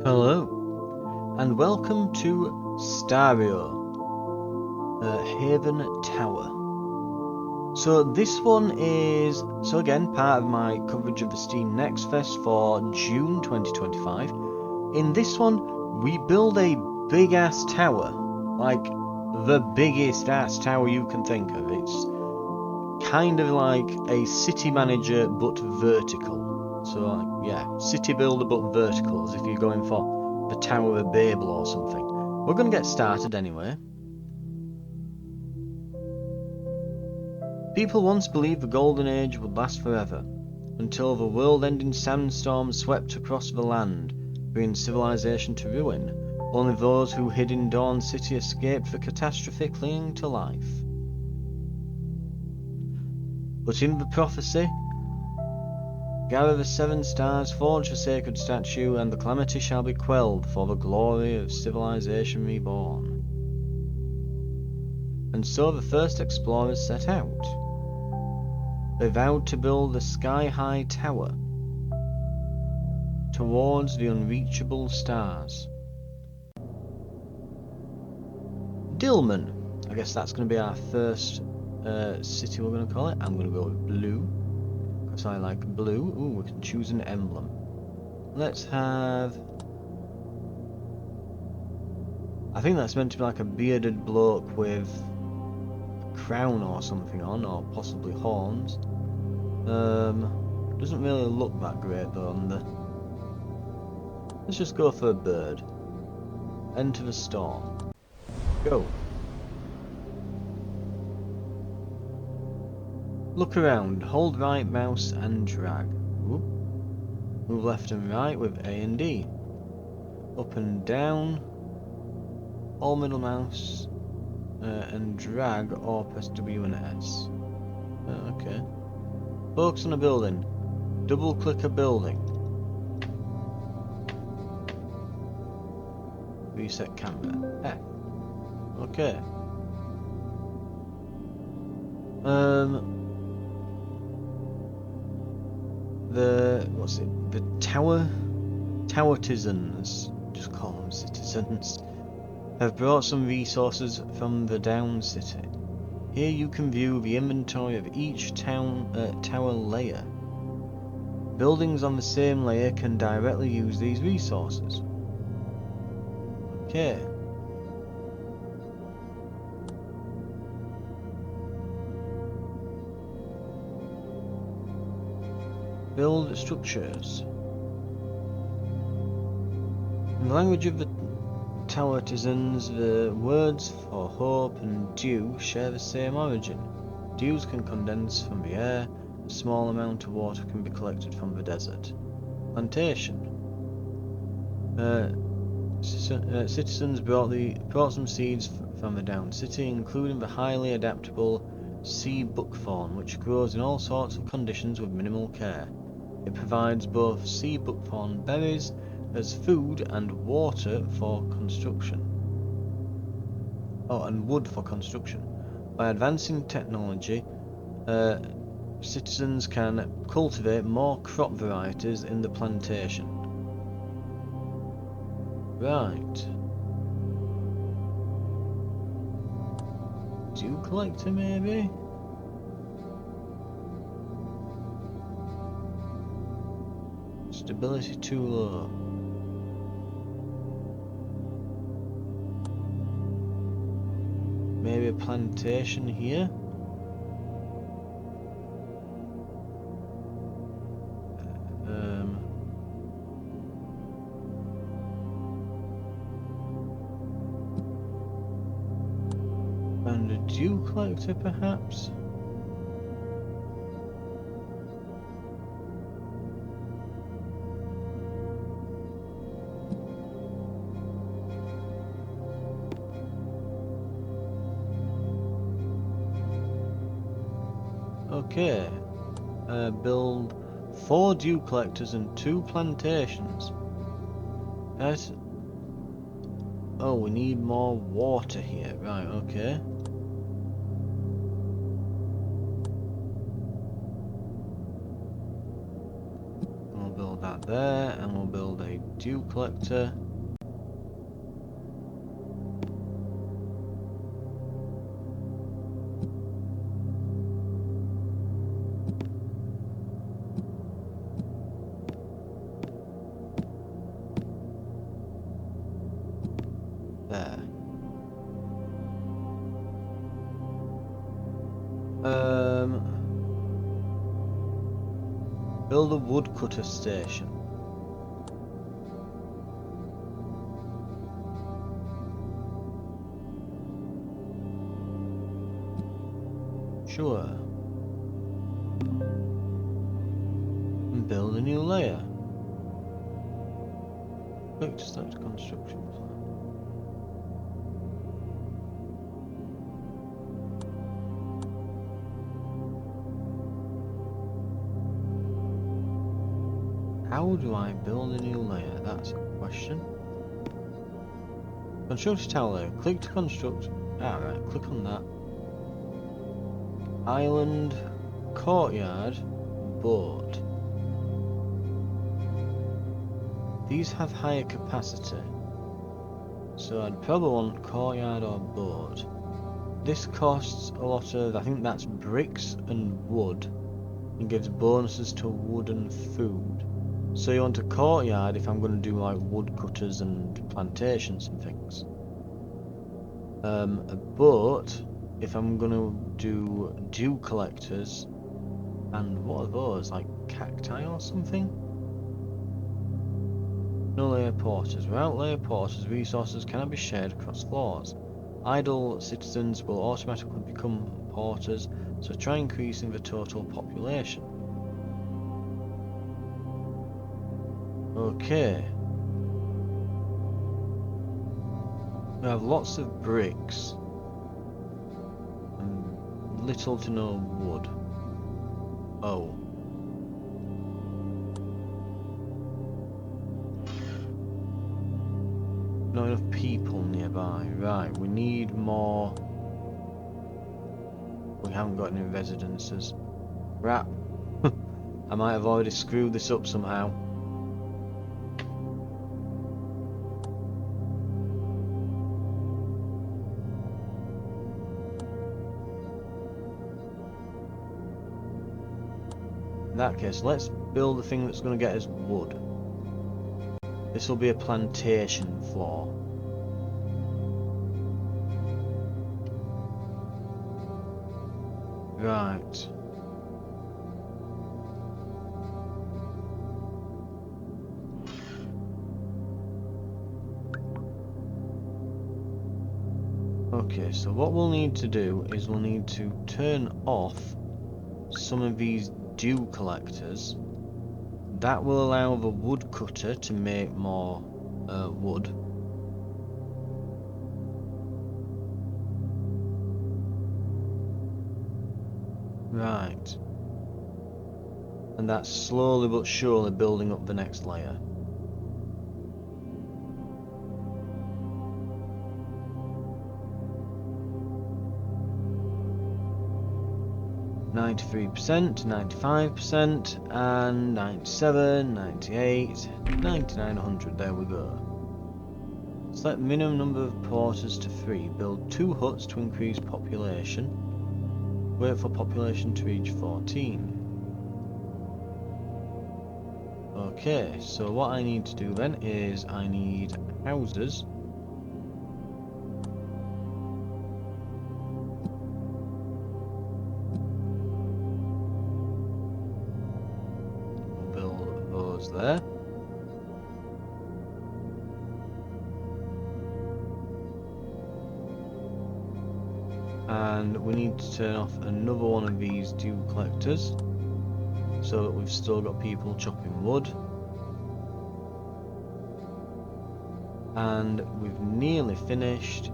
Hello, and welcome to Stario, Haven Tower. So this one is, again, part of my coverage of the Steam Next Fest for June 2025. In this one, we build a big-ass tower, like the biggest-ass tower you can think of. It's kind of like a city manager, but vertical. So, yeah, city builder, but vertical, as if you're going for the Tower of Babel or something. We're going to get started anyway. People once believed the Golden Age would last forever, until the world-ending sandstorm swept across the land, bringing civilization to ruin. Only those who hid in Dawn City escaped the catastrophe, clinging to life. But in the prophecy, gather the 7 stars, forge the sacred statue, and the calamity shall be quelled for the glory of civilization reborn. And so the first explorers set out. They vowed to build a sky-high tower towards the unreachable stars. Dillman. I guess that's going to be our first city we're going to call it. I'm going to go with blue, because I like blue. Ooh, we can choose an emblem. Let's have... I think that's meant to be like a bearded bloke with a crown or something on, or possibly horns. Doesn't really look that great though on the... Let's just go for a bird. Enter the storm. Go. Look around, hold right mouse and drag. Whoop. Move left and right with A and D. Up and down. Hold middle mouse and drag, or press W and S. Okay. Focus on a building. Double click a building. Reset camera. F. Okay. The Towertizens, just call them citizens, have brought some resources from the Down City. Here you can view the inventory of each tower layer. Buildings on the same layer can directly use these resources. Okay. Build structures. In the language of the Towertizens, the words for hope and dew share the same origin. Dews can condense from the air, a small amount of water can be collected from the desert. Plantation. Citizens brought some seeds from the Down City, including the highly adaptable sea buckthorn, which grows in all sorts of conditions with minimal care. It provides both sea buckthorn berries as food and water for construction. Oh, and wood for construction. By advancing technology, citizens can cultivate more crop varieties in the plantation. Right. Dew collector, maybe? Stability too low. Maybe a plantation here? And a dew collector, perhaps? Okay. Build 4 dew collectors and 2 plantations. That's... Oh, we need more water here. Right, okay. We'll build that that there, and we'll build a dew collector. There. Build a woodcutter station. Sure. And build a new layer. Quick to start construction plan. How do I build a new layer? That's a question. Construct a tower layer. Click to construct. Alright, click on that. Island, courtyard, boat. These have higher capacity. So I'd probably want courtyard or boat. This costs a lot of, I think that's bricks and wood. And gives bonuses to wood and food. So you want a courtyard if I'm going to do like woodcutters and plantations and things. A boat if I'm going to do dew collectors. And what are those? Like cacti or something? No layer porters. Without layer porters, resources cannot be shared across floors. Idle citizens will automatically become porters, so try increasing the total population. Okay. We have lots of bricks and little to no wood. Oh. Not enough people nearby. Right, we need more. We haven't got any residences. Crap. I might have already screwed this up somehow. In that case, let's build the thing that's going to get us wood. This will be a plantation floor. Right. Okay, so what we'll need to do is we'll need to turn off some of these dew collectors. That will allow the woodcutter to make more wood. Right. And that's slowly but surely building up the next layer. %, 95%, and 97, 98, 99, 100. There we go. Select minimum number of porters to 3. Build 2 huts to increase population. Wait for population to reach 14. Okay, so what I need to do then is I need houses. We'll build those there. And we need to turn off another one of these dew collectors so that we've still got people chopping wood. And we've nearly finished.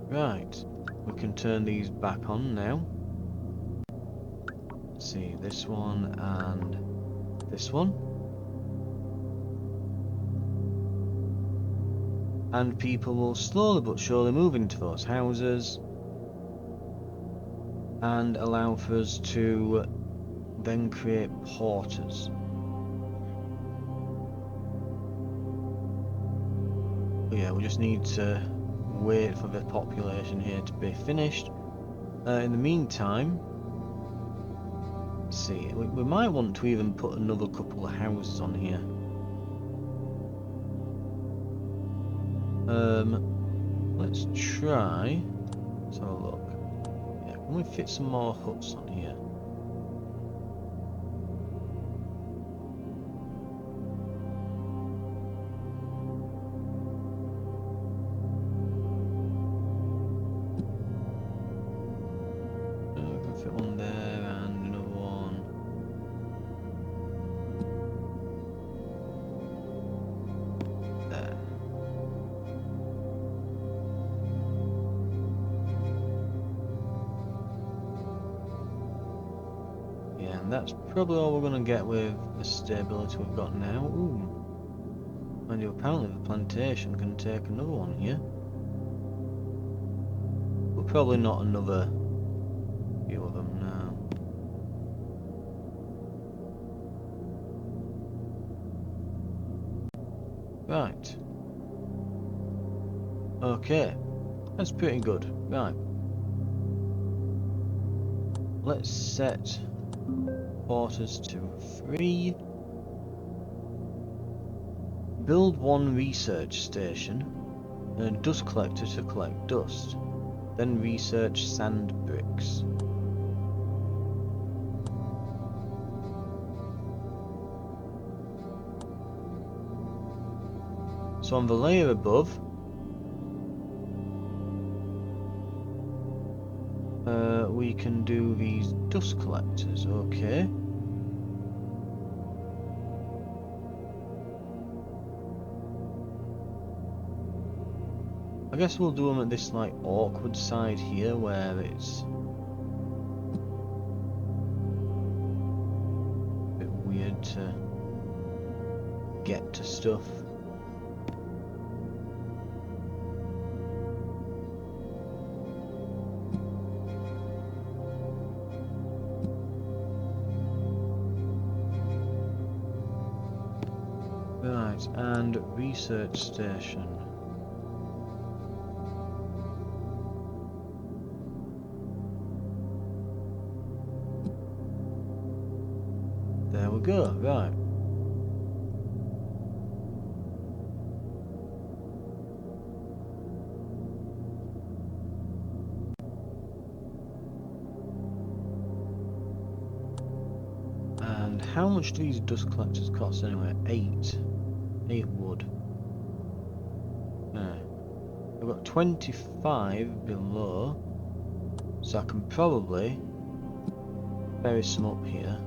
Right, we can turn these back on now. Let's see, this one and this one. and people will slowly but surely move into those houses and allow for us to then create porters. But yeah, we just need to wait for the population here to be finished. In the meantime, let's see, we might want to even put another couple of houses on here. Let's try. Let's have a look. Yeah, can we fit some more huts on here? We can fit one there and another one. There. Yeah, and that's probably all we're going to get with the stability we've got now. Ooh. Mind you, apparently the plantation can take another one here. But probably not another few of them now. Right. Okay. That's pretty good. Right. Let's set porters to 3. Build 1 research station and a dust collector to collect dust. Then research sand bricks. So on the layer above, we can do these dust collectors, okay. I guess we'll do them at this like awkward side here where it's a bit weird to get to stuff. Right, and research station. There we go, right. And how much do these dust collectors cost anyway? 8 wood. Yeah. I've got 25 below, so I can probably bury some up here.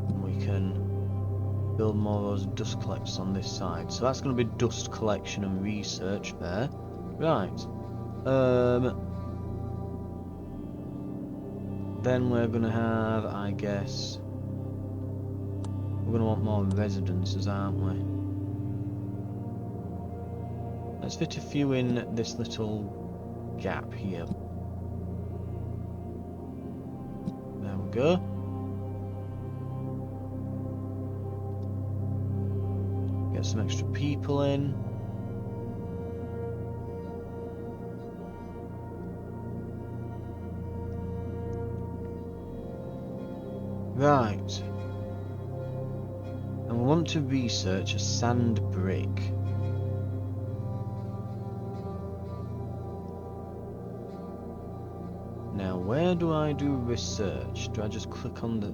And we can build more of those dust collectors on this side. So that's going to be dust collection and research there. Right. Then we're going to have, I guess, we're going to want more residences, aren't we? Let's fit a few in this little gap here. There we go. Get some extra people in. Right. And we want to research a sand brick. Now, where do I do research? Do I just click on the...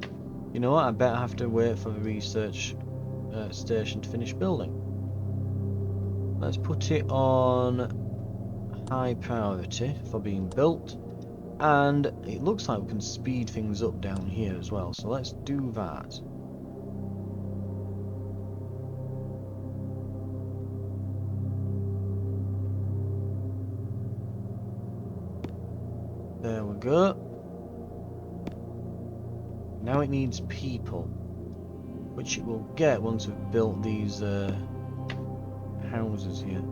You know what? I better have to wait for the research station to finish building. Let's put it on high priority for being built. And it looks like we can speed things up down here as well. So let's do that. There we go. Now it needs people, which it will get once we've built these houses here.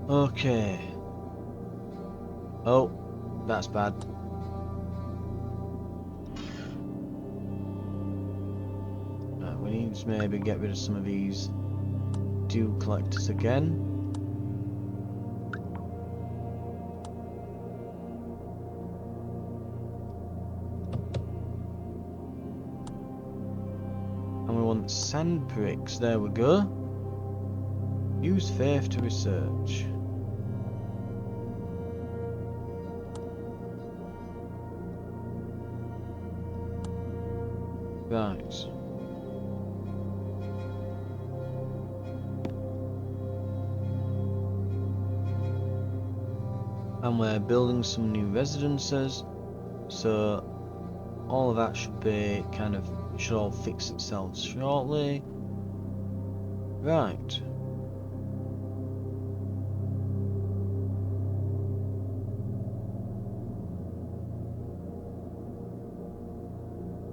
Okay. Oh, that's bad. Right, we need to maybe get rid of some of these dew collectors again. And we want sand bricks. There we go. Use faith to research. Right. And we're building some new residences, so all of that should be should all fix itself shortly. Right.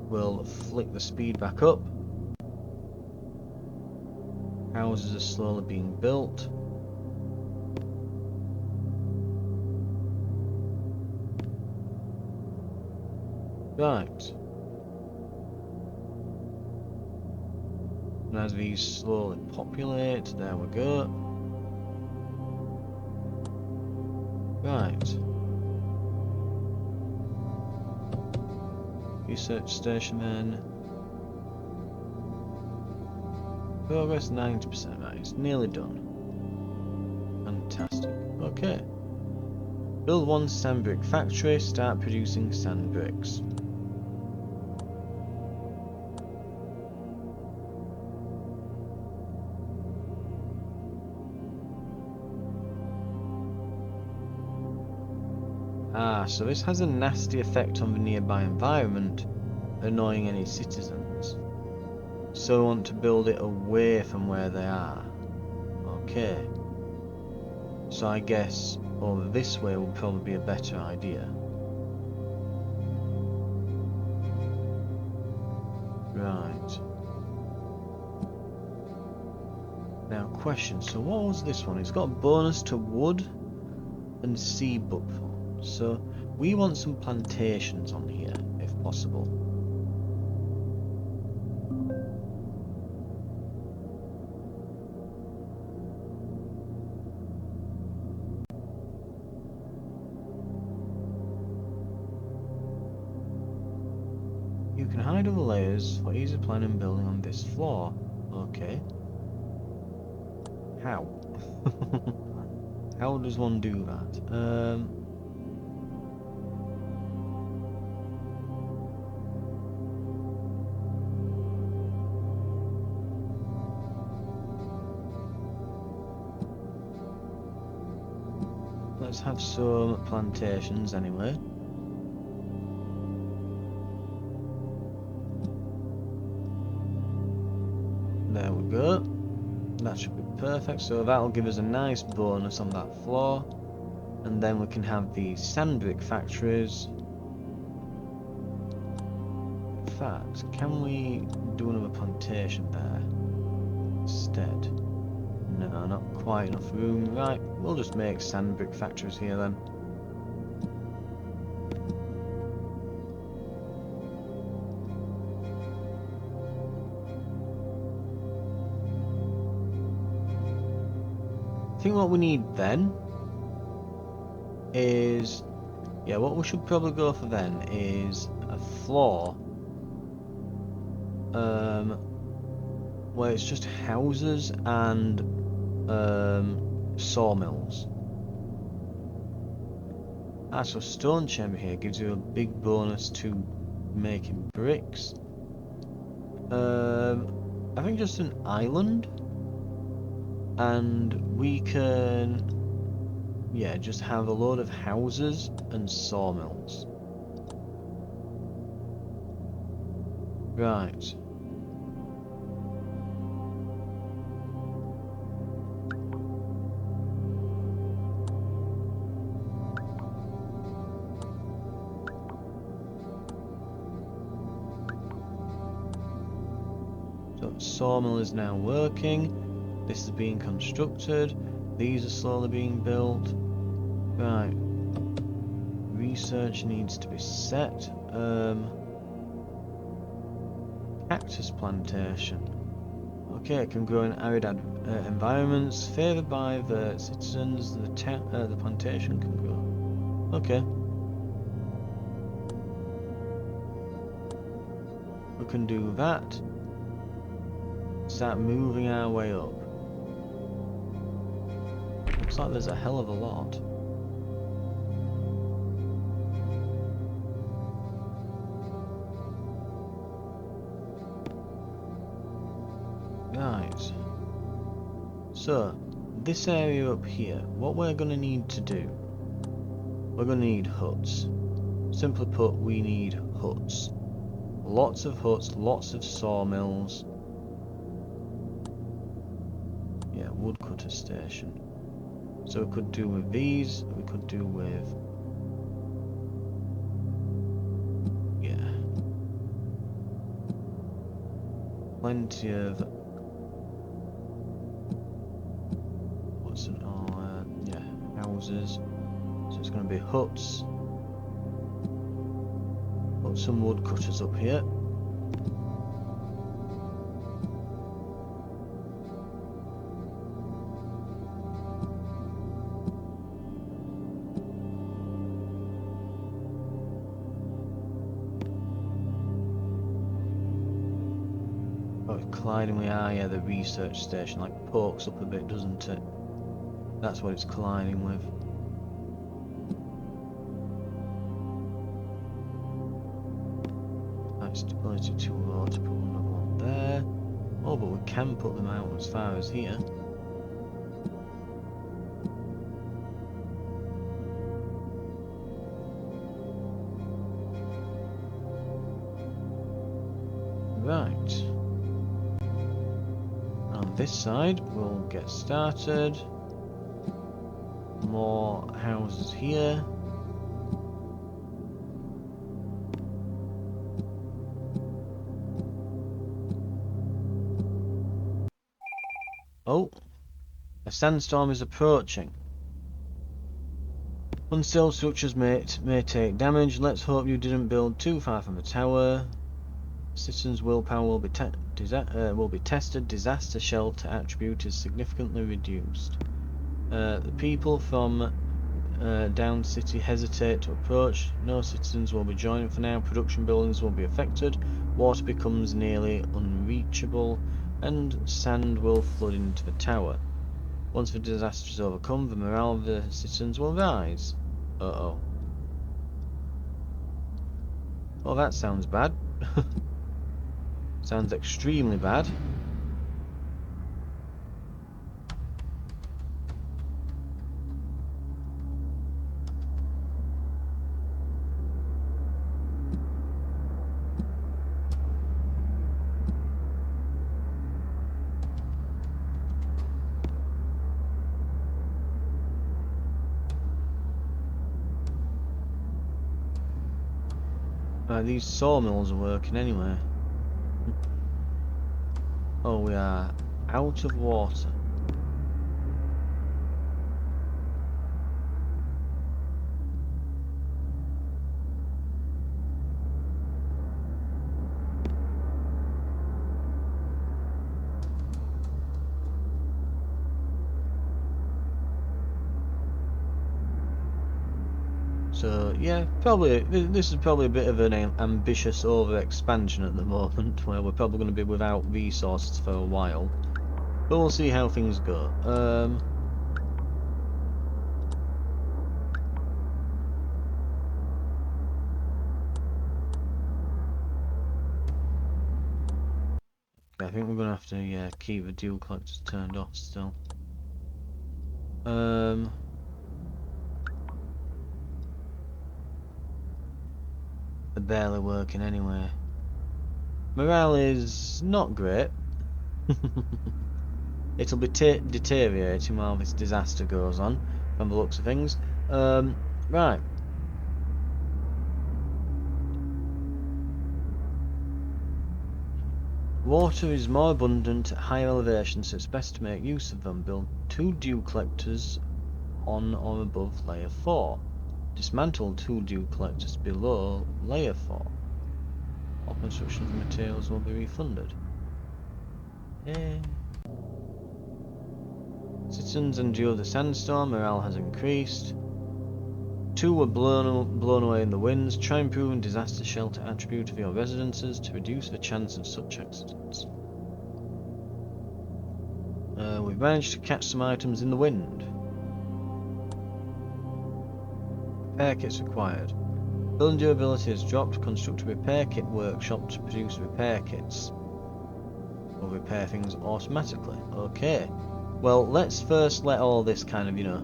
We'll flick the speed back up. Houses are slowly being built. Right. And as these slowly populate, there we go. Right. Research station then. Progress 90%, right, it's nearly done. Fantastic. Okay. Build one sand brick factory, start producing sand bricks. Ah, so this has a nasty effect on the nearby environment, annoying any citizens. So we want to build it away from where they are. Okay. So I guess over this way would probably be a better idea. Right. Now question, so what was this one? It's got a bonus to wood and sea buckthorn. So we want some plantations on here, if possible. You can hide other layers for easy planning and building on this floor. Okay. How? How does one do that? Let's have some plantations anyway. There we go. That should be perfect. So that'll give us a nice bonus on that floor. And then we can have the sand brick factories. In fact, can we do another plantation there instead? No, not quite enough room. Right, we'll just make sand brick factories here then. I think what we need then is, yeah, what we should probably go for then is a floor where it's just houses and sawmills. Ah, so stone chamber here gives you a big bonus to making bricks. I think just an island, and we can, yeah, just have a load of houses and sawmills. Right. sawmill is now working. This is being constructed. These are slowly being built. Right. Research needs to be set. Cactus plantation. Okay, it can grow in arid environments favoured by the citizens. The plantation can grow. Okay. We can do that. Start moving our way up. Looks like there's a hell of a lot. Right. So, this area up here, what we're going to need to do, we're going to need huts. Simply put, we need huts. Lots of huts, lots of sawmills. Yeah, woodcutter station. So we could do with these, we could do with... yeah. Plenty of... what's it all? Yeah, houses. So it's going to be huts. Put some woodcutters up here. Oh, colliding with the research station, like pokes up a bit, doesn't it? That's what it's colliding with. That's stability too low to put another one there. Oh, but we can put them out as far as here. Right. On this side, we'll get started. More houses here. Oh, a sandstorm is approaching. Unstable structures may take damage. Let's hope you didn't build too far from the tower. Citizens' willpower will be tested. Disaster shelter attribute is significantly reduced. The people from down city hesitate to approach. No citizens will be joining for now. Production buildings will be affected. Water becomes nearly unreachable, and sand will flood into the tower. Once the disaster is overcome, the morale of the citizens will rise. Uh-oh. Well, that sounds bad. Sounds extremely bad. These sawmills are working anyway. Oh, we are out of water. So yeah, probably this is probably a bit of an ambitious over-expansion at the moment, where we're probably going to be without resources for a while. But we'll see how things go. I think we're going to have to keep the dual collectors turned off still. They're barely working anyway. Morale is not great. It'll be deteriorating while this disaster goes on, from the looks of things. Right. Water is more abundant at higher elevations, so it's best to make use of them. Build 2 dew collectors on or above layer 4. Dismantle 2 dew collectors below layer 4. All construction of materials will be refunded. Hey. Citizens endure the sandstorm, morale has increased. 2 were blown away in the winds. Try improving disaster shelter attribute of your residences to reduce the chance of such accidents. We've managed to catch some items in the wind. Repair kits required. Building durability has dropped. Construct a repair kit workshop to produce repair kits. Will repair things automatically. Okay. Well, let's first let all this kind of, you know,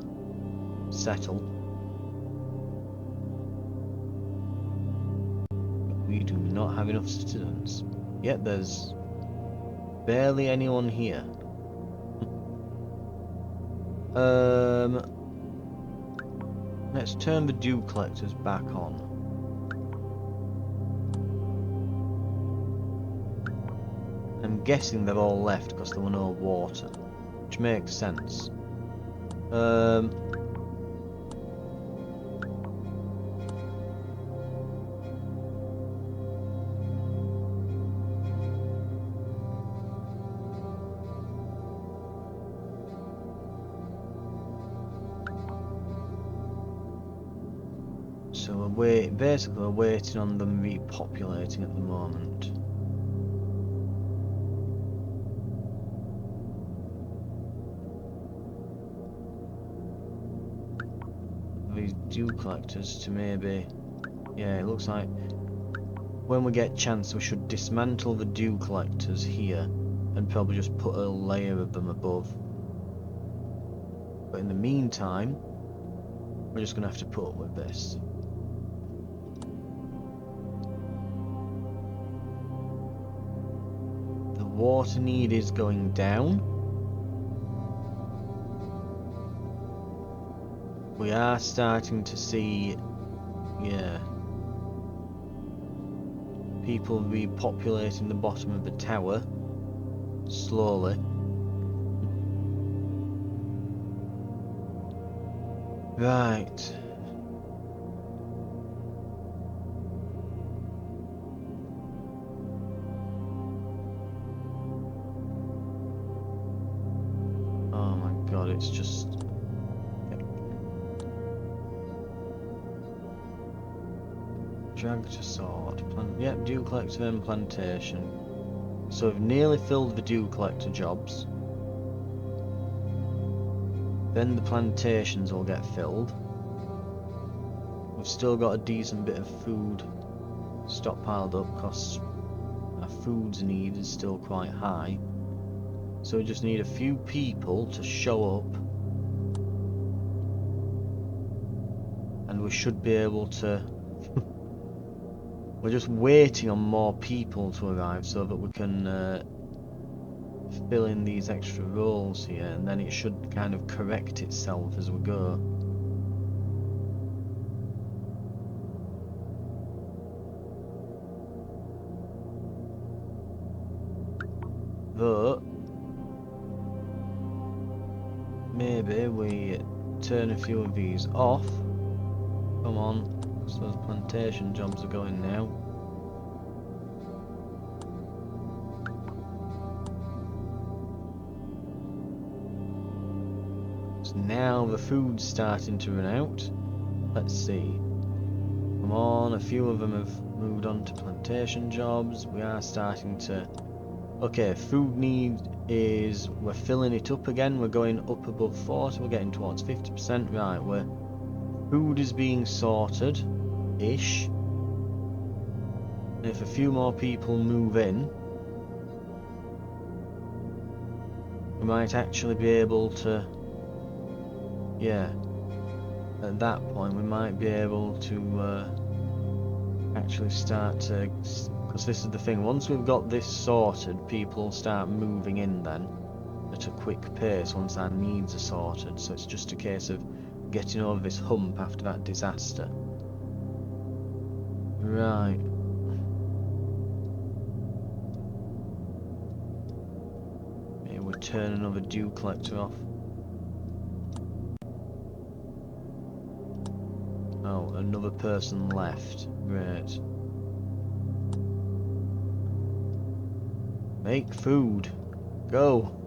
settle. We do not have enough citizens. Yet there's barely anyone here. Let's turn the dew collectors back on. I'm guessing they've all left because there were no water, which makes sense. So basically we're waiting on them repopulating at the moment. These dew collectors to maybe... Yeah, it looks like when we get chance we should dismantle the dew collectors here and probably just put a layer of them above. But in the meantime, we're just going to have to put up with this. The water need is going down. We are starting to see, yeah, people repopulating the bottom of the tower slowly. Right. Oh my god, it's just... Drag to sort. Yep, dew collector and plantation. So we've nearly filled the dew collector jobs. Then the plantations will get filled. We've still got a decent bit of food stockpiled up because our food's need is still quite high. So we just need a few people to show up. And we should be able to... We're just waiting on more people to arrive so that we can fill in these extra roles here, and then it should kind of correct itself as we go. But maybe we turn a few of these off. Come on, so those plantation jobs are going now. So now the food's starting to run out. Let's see. Come on, a few of them have moved on to plantation jobs. We are starting to... Okay, food need is... We're filling it up again. We're going up above 40. We're getting towards 50%. Right, we're... Food is being sorted-ish. And if a few more people move in, we might actually be able to... Yeah. At that point, we might be able to actually start to... Because this is the thing, once we've got this sorted, people start moving in then at a quick pace once our needs are sorted. So it's just a case of getting over this hump after that disaster. Right. we turn another dew collector off. Oh, another person left. Great. Make food. Go.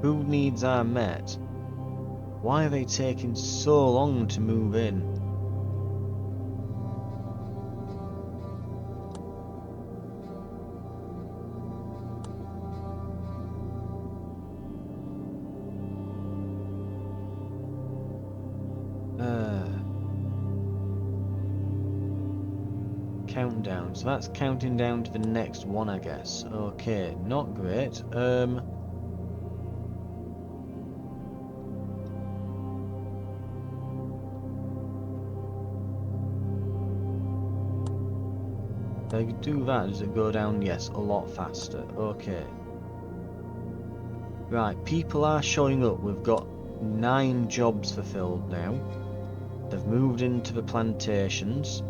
Food needs are met. Why are they taking so long to move in? Countdown. So that's counting down to the next one, I guess. Okay, not great. If I could do that, does it go down? Yes, a lot faster. Okay. Right, people are showing up. We've got 9 jobs fulfilled now. They've moved into the plantations.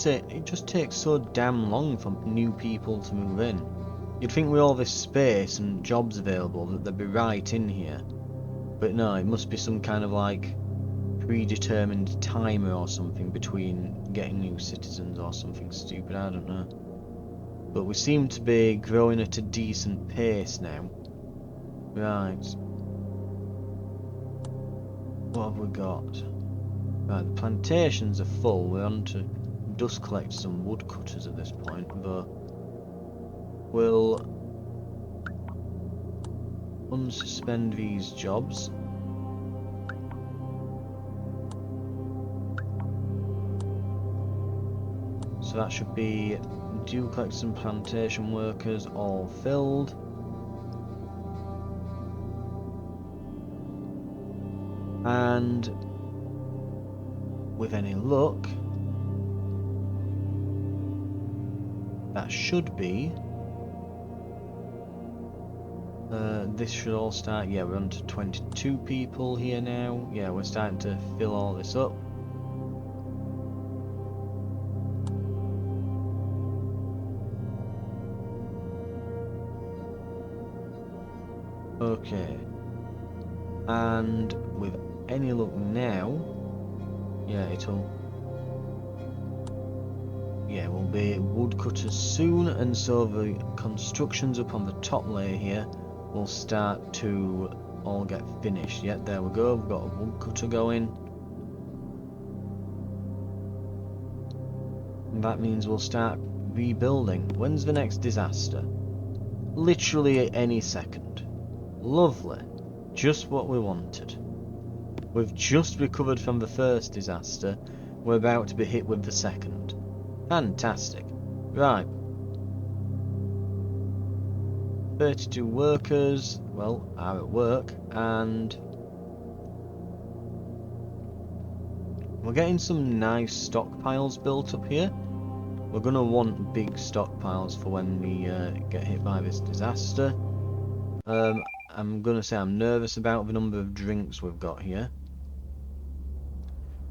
It just takes so damn long for new people to move in. You'd think with all this space and jobs available that they'd be right in here. But no, it must be some kind of like predetermined timer or something between getting new citizens or something stupid, I don't know. But we seem to be growing at a decent pace now. Right. What have we got? Right, the plantations are full. We're on to dust collect some woodcutters at this point, but we'll unsuspend these jobs. So that should be dew collectors and plantation workers all filled. And with any luck, that should be. This should all start. Yeah, we're on to 22 people here now. Yeah, we're starting to fill all this up. Okay. And with any luck now, yeah, we'll be woodcutters soon, and so the constructions up on the top layer here will start to all get finished. Yeah, there we go, we've got a woodcutter going. And that means we'll start rebuilding. When's the next disaster? Literally at any second. Lovely. Just what we wanted. We've just recovered from the first disaster. We're about to be hit with the second. Fantastic. Right. 32 workers, well, are at work, and we're getting some nice stockpiles built up here. We're going to want big stockpiles for when we get hit by this disaster. I'm going to say I'm nervous about the number of drinks we've got here.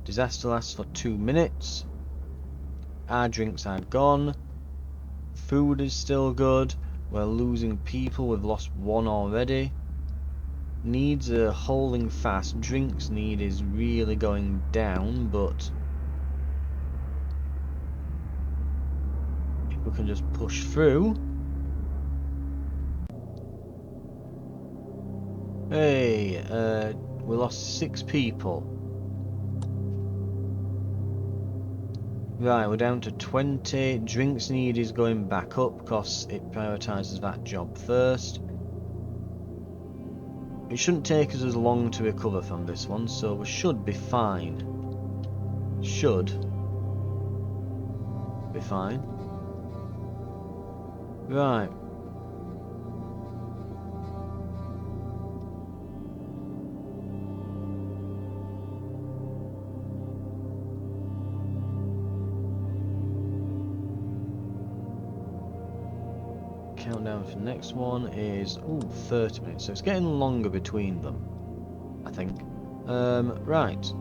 Disaster lasts for 2 minutes. Our drinks are gone. Food is still good. We're losing people. We've lost 1 already. Needs are holding fast. Drinks need is really going down, but if we can just push through. Hey, we lost 6 people. Right, we're down to 20. Drinks need is going back up because it prioritises that job first. It shouldn't take us as long to recover from this one, so we should be fine. Should be fine. Right. Countdown for the next one is 30 minutes, so it's getting longer between them, I think. Right.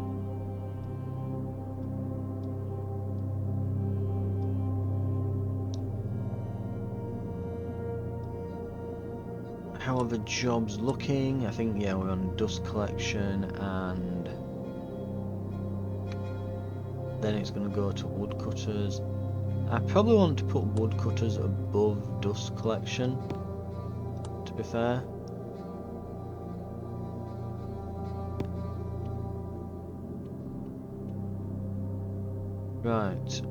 How are the jobs looking? I think, yeah, we're on dust collection, and then it's going to go to woodcutters. I probably want to put woodcutters above dust collection, to be fair. Right.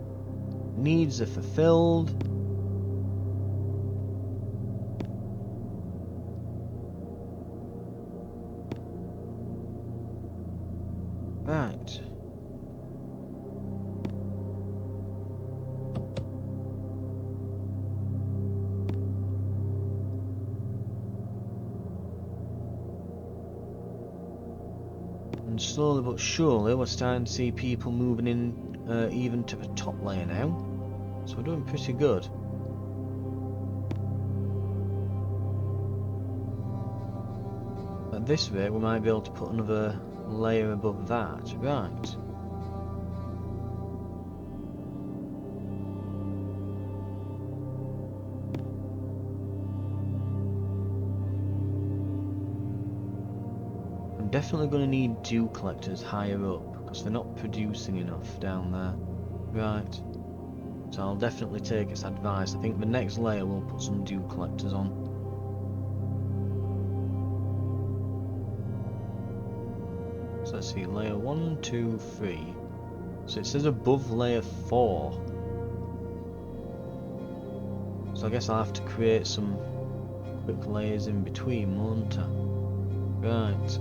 Needs are fulfilled. Right. And slowly but surely we're starting to see people moving in even to the top layer now. So we're doing pretty good. At this rate we might be able to put another layer above that. Right. I'm definitely going to need dew collectors higher up because they're not producing enough down there. Right. So I'll definitely take its advice. I think the next layer we'll put some dew collectors on. So let's see, layer 1, 2, 3. So it says above layer 4. So I guess I'll have to create some quick layers in between, won't I? Right,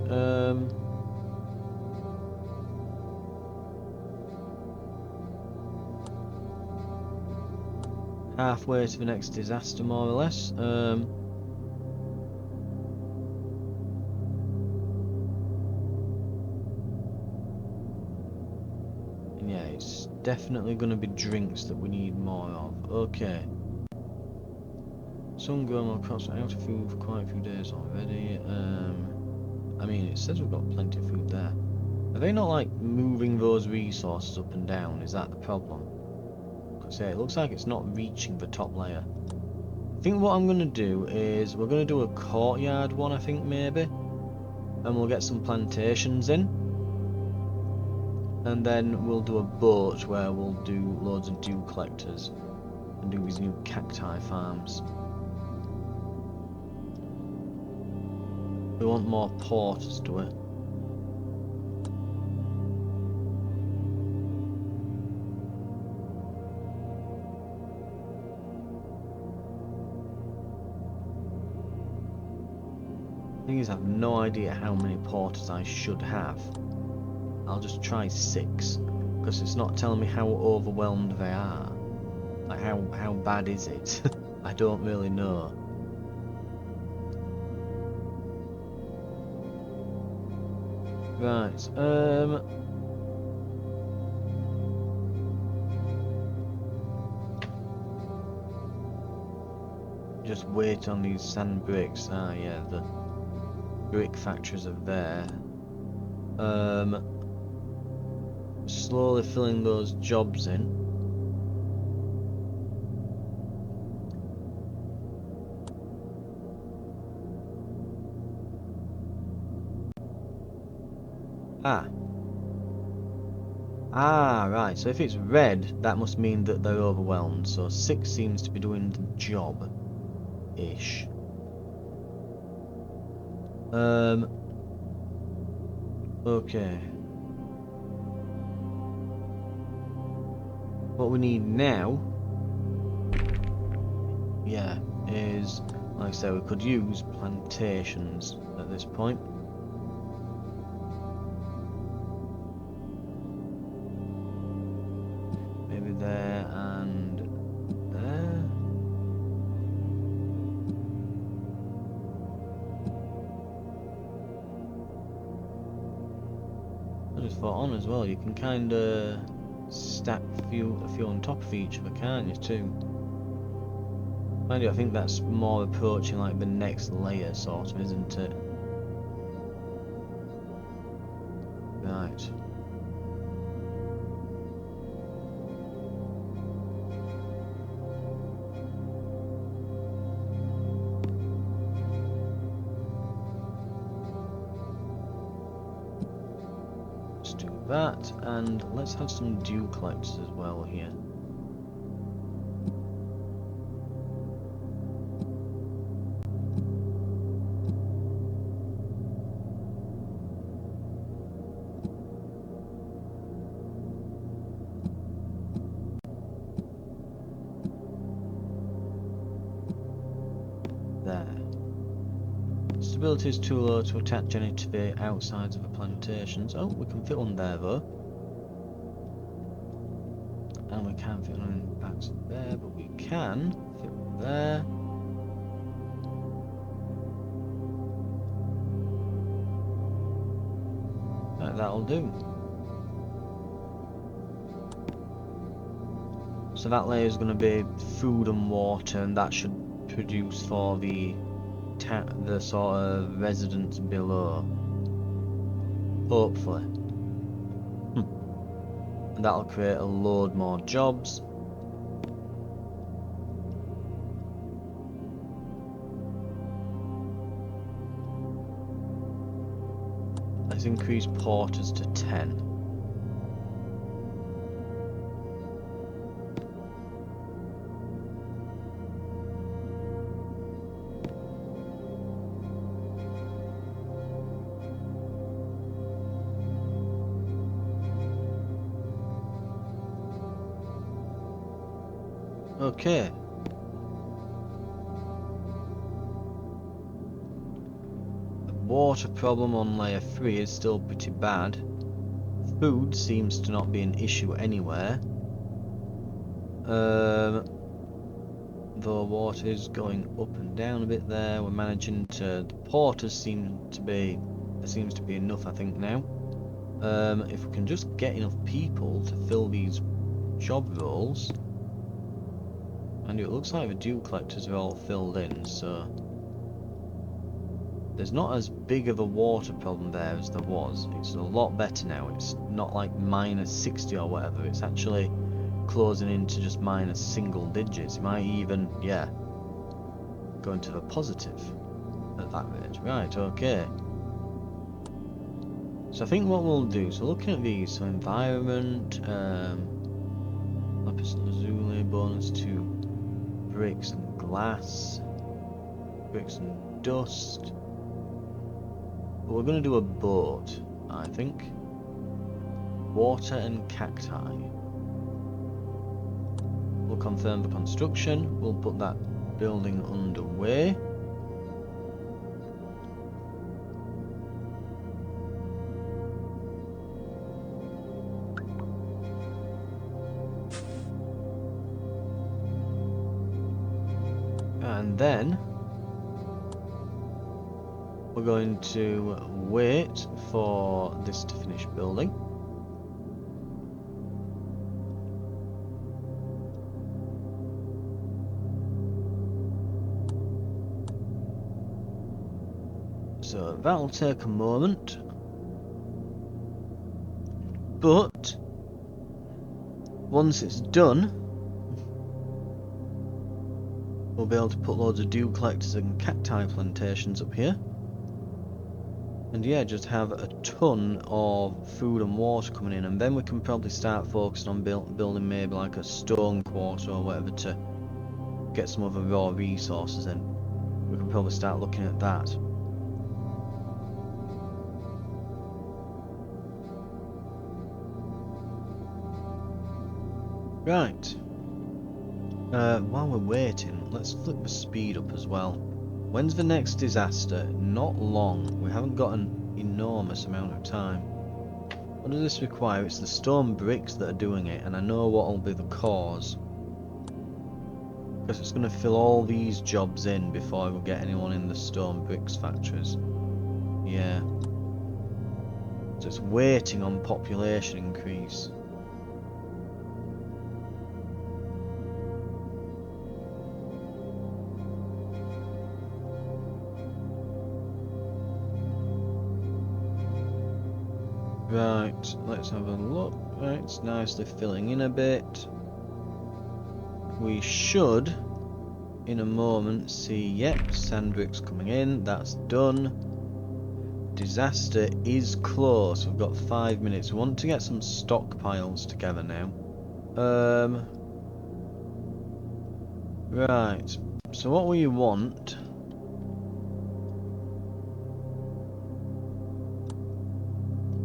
halfway to the next disaster, more or less. Yeah, it's definitely going to be drinks that we need more of. Okay. Some grown crops are out of food for quite a few days already. I mean, it says we've got plenty of food there. Are they not, like, moving those resources up and down? Is that the problem? Because, yeah, it looks like it's not reaching the top layer. I think what I'm going to do is we're going to do a courtyard one, I think, maybe. And we'll get some plantations in. And then we'll do a boat where we'll do loads of dew collectors and do these new cacti farms. We want more porters to it. Thing is, I have no idea how many porters I should have. I'll just try 6, because it's not telling me how overwhelmed they are. Like, how bad is it? I don't really know. Right, just wait on these sand bricks. Ah, yeah, the brick factories are there. Slowly filling those jobs in. Right, so if it's red, that must mean that they're overwhelmed. So 6 seems to be doing the job-ish. Okay. What we need now, yeah, is, like I said, we could use plantations at this point. Maybe there and there. I just thought on as well, you can kind of stack a few on top of each other, can't you, too? Mind you, I think that's more approaching like the next layer, sort of, isn't it? Right. Let's do that, and let's have some dew collectors as well here. There. Stability is too low to attach any to the outsides of the plantations. Oh, we can fit one there though. And we can't fit one in backs there, but we can fit one there. Right, that'll do. So that layer is going to be food and water, and that should produce for the sort of residents below. Hopefully. And that'll create a load more jobs. Let's increase porters to 10. Okay. The water problem on layer 3 is still pretty bad. Food seems to not be an issue anywhere. Though water is going up and down a bit there. We're managing to... The porters seem to be... There seems to be enough, I think, now. If we can just get enough people to fill these job roles... And it looks like the dew collectors are all filled in, so... There's not as big of a water problem there as there was. It's a lot better now. It's not like minus 60 or whatever. It's actually closing into just minus single digits. It might even, yeah, go into the positive at that rate. Right, okay. So I think what we'll do, so looking at these, so environment, lapis lazuli, bonus to bricks and glass, bricks and dust. But we're going to do a boat, I think. Water and cacti. We'll confirm the construction. We'll put that building underway. And then we're going to wait for this to finish building. So that'll take a moment. But once it's done, we'll be able to put loads of dew collectors and cacti plantations up here. And yeah, just have a ton of food and water coming in, and then we can probably start focusing on building maybe like a stone quarter or whatever to get some other raw resources in. We can probably start looking at that. Right. While we're waiting, let's flip the speed up as well. When's the next disaster? Not long. We haven't got an enormous amount of time. What does this require? It's the stone bricks that are doing it, and I know what will be the cause. Because it's going to fill all these jobs in before we get anyone in the stone bricks factories. Yeah. So it's waiting on population increase. Right, let's have a look. Right, it's nicely filling in a bit. We should, in a moment, see, yep, sandbricks coming in. That's done. Disaster is close. We've got 5 minutes. We want to get some stockpiles together now. Right. So what we want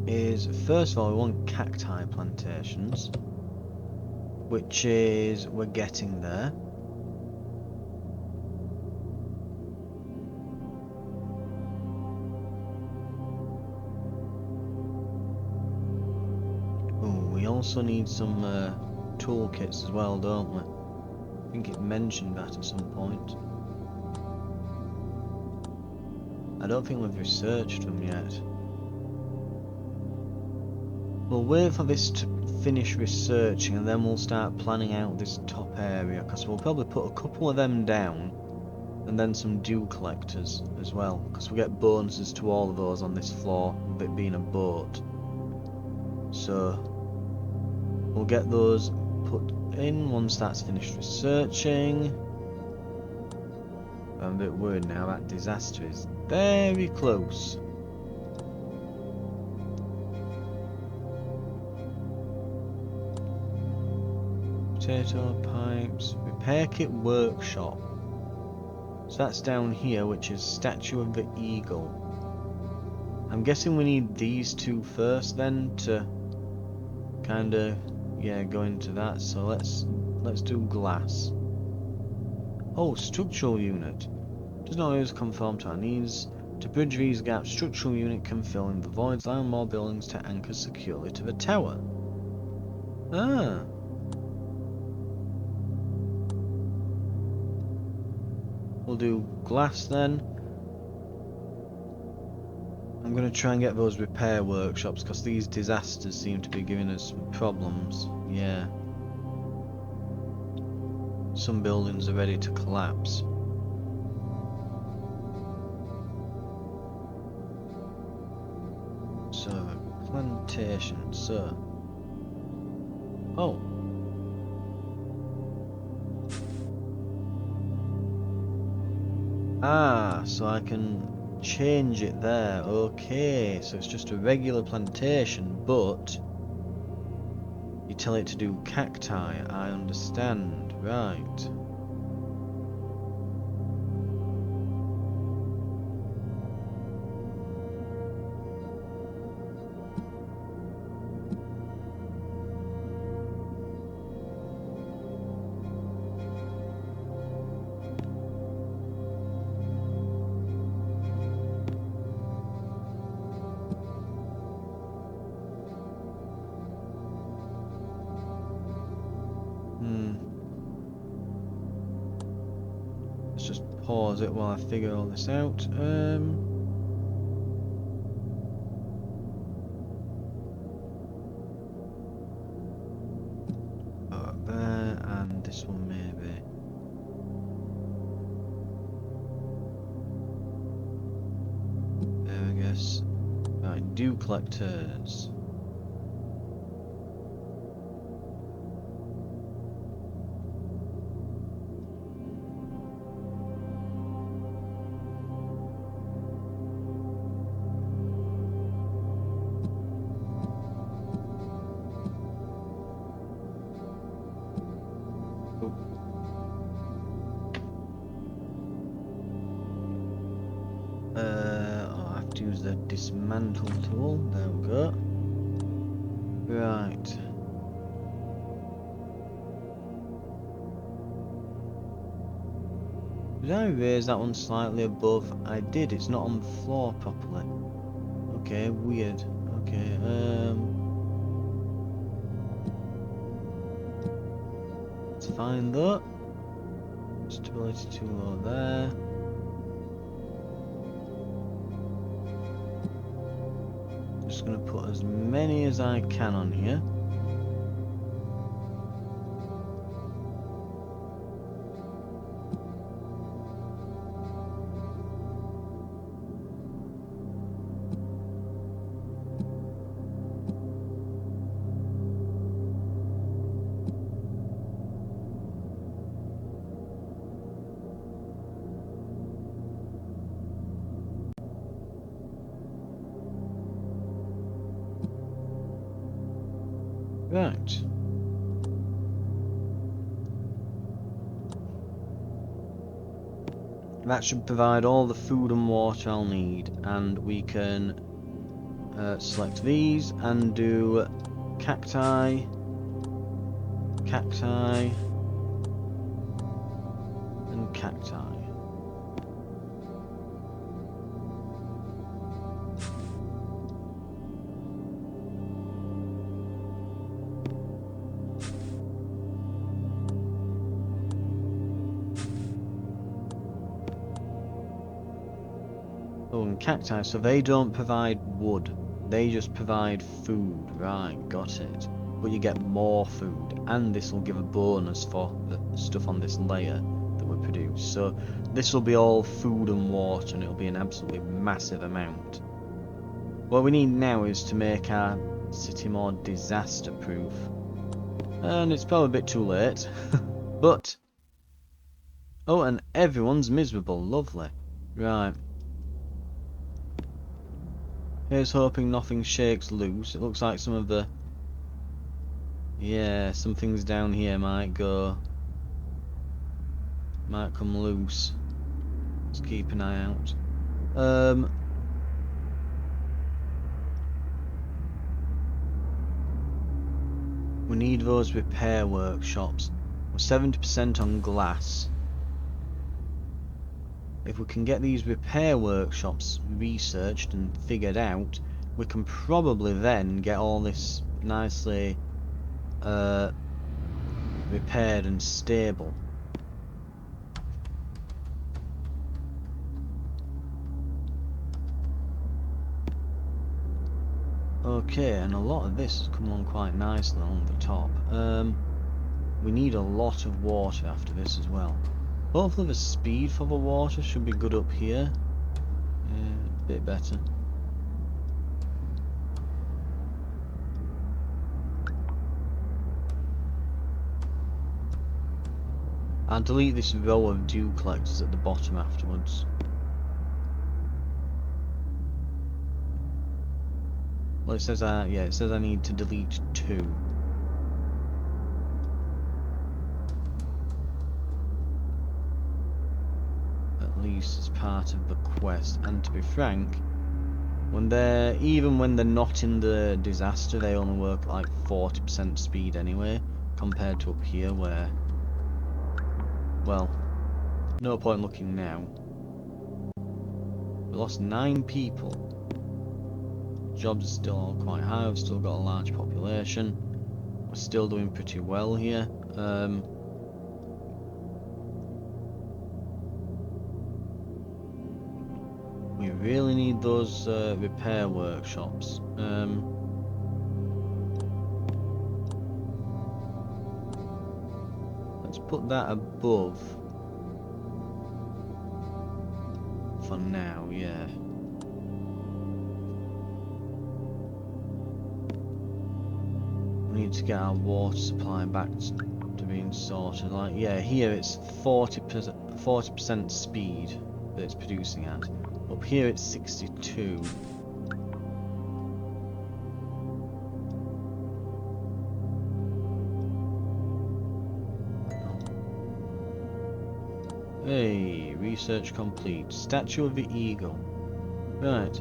is, first of all, we want cacti plantations, which is, we're getting there. Oh, we also need some toolkits as well, don't we? I think it mentioned that at some point. I don't think we've researched them yet. We'll wait for this to finish researching and then we'll start planning out this top area, because we'll probably put a couple of them down and then some dew collectors as well, because we get bonuses to all of those on this floor with it being a boat. So we'll get those put in once that's finished researching. I'm a bit worried now, that disaster is very close. Potato pipes, repair kit workshop. So that's down here, which is statue of the eagle. I'm guessing we need these two first then to kinda, yeah, go into that. So let's do glass. Oh, structural unit. Does not always conform to our needs. To bridge these gaps, structural unit can fill in the voids, allowing more buildings to anchor securely to the tower. Ah. We'll do glass then. I'm going to try and get those repair workshops because these disasters seem to be giving us some problems. Yeah. Some buildings are ready to collapse. So, plantation, so. Oh. Ah, so I can change it there. Okay, so it's just a regular plantation, but you tell it to do cacti. I understand. Right. Let's just pause it while I figure all this out. There, and this one maybe. There, I guess. Right, dew collectors. I have to use the dismantle tool. There we go. Right. Did I raise that one slightly above? I did. It's not on the floor properly. Okay, weird. Okay, it's fine though. Stability too low there. Just gonna put as many as I can on here. Right. That should provide all the food and water I'll need, and we can select these and do cacti, cacti, and cacti. Oh, and cacti, so they don't provide wood, they just provide food. Right, got it. But you get more food, and this will give a bonus for the stuff on this layer that we produce. So this will be all food and water, and it'll be an absolutely massive amount. What we need now is to make our city more disaster proof. And it's probably a bit too late. But oh, and everyone's miserable. Lovely. Right. Here's hoping nothing shakes loose. It looks like some of the... yeah, some things down here might go... might come loose. Let's keep an eye out. We need those repair workshops. We're 70% on glass. If we can get these repair workshops researched and figured out, we can probably then get all this nicely repaired and stable. Okay, and a lot of this has come on quite nicely on the top. We need a lot of water after this as well. Hopefully the speed for the water should be good up here. Yeah, a bit better. I'll delete this row of dew collectors at the bottom afterwards. Well, it says yeah, it says I need to delete 2. At least as part of the quest. And to be frank, even when they're not in the disaster, they only work at like 40% speed anyway, compared to up here where, well, no point looking now. We lost 9 people. Jobs are still all quite high, we've still got a large population. We're still doing pretty well here. We really need those repair workshops. Let's put that above for now, yeah. We need to get our water supply back to being sorted. Like, yeah, here it's 40% speed that it's producing at. Up here it's 62. Hey, research complete. Statue of the Eagle. Right.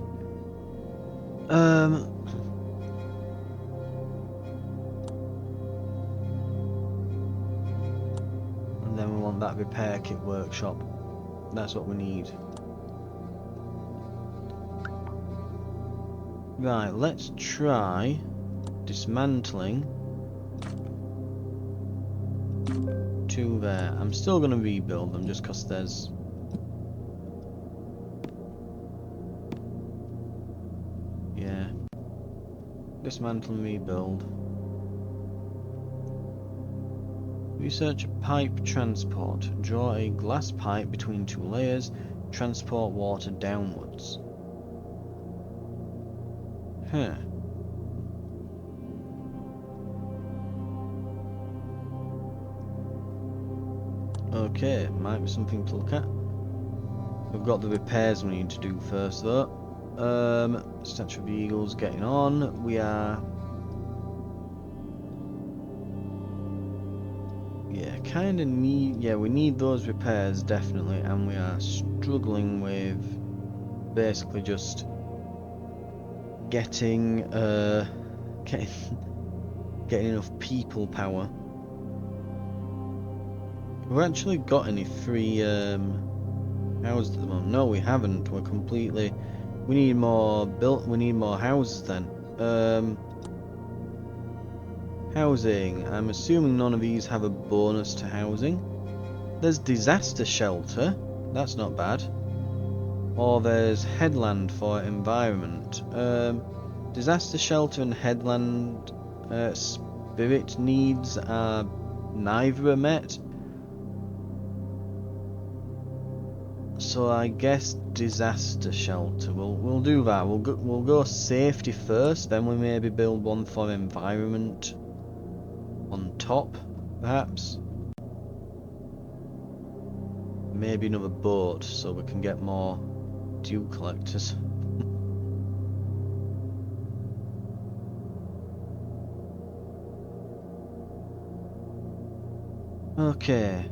And then we want that repair kit workshop. That's what we need. Right, let's try dismantling 2 there. I'm still going to rebuild them just because there's... yeah. Dismantle and rebuild. Research a pipe transport. Draw a glass pipe between 2 layers. Transport water downwards. Huh. Okay, might be something to look at. We've got the repairs we need to do first though. Statue of the Eagle's getting on. We are kind of need, yeah, we need those repairs definitely, and we are struggling with basically just getting getting enough people power. Have we actually got any free houses at the moment? No, we haven't. We're completely. We need more we need more houses then. Housing. I'm assuming none of these have a bonus to housing. There's disaster shelter. That's not bad. Or there's headland for environment. Disaster shelter and headland spirit needs are neither met. So I guess disaster shelter. We'll do that. We'll go safety first. Then we maybe build one for environment on top, perhaps. Maybe another boat so we can get more dew collectors. Okay.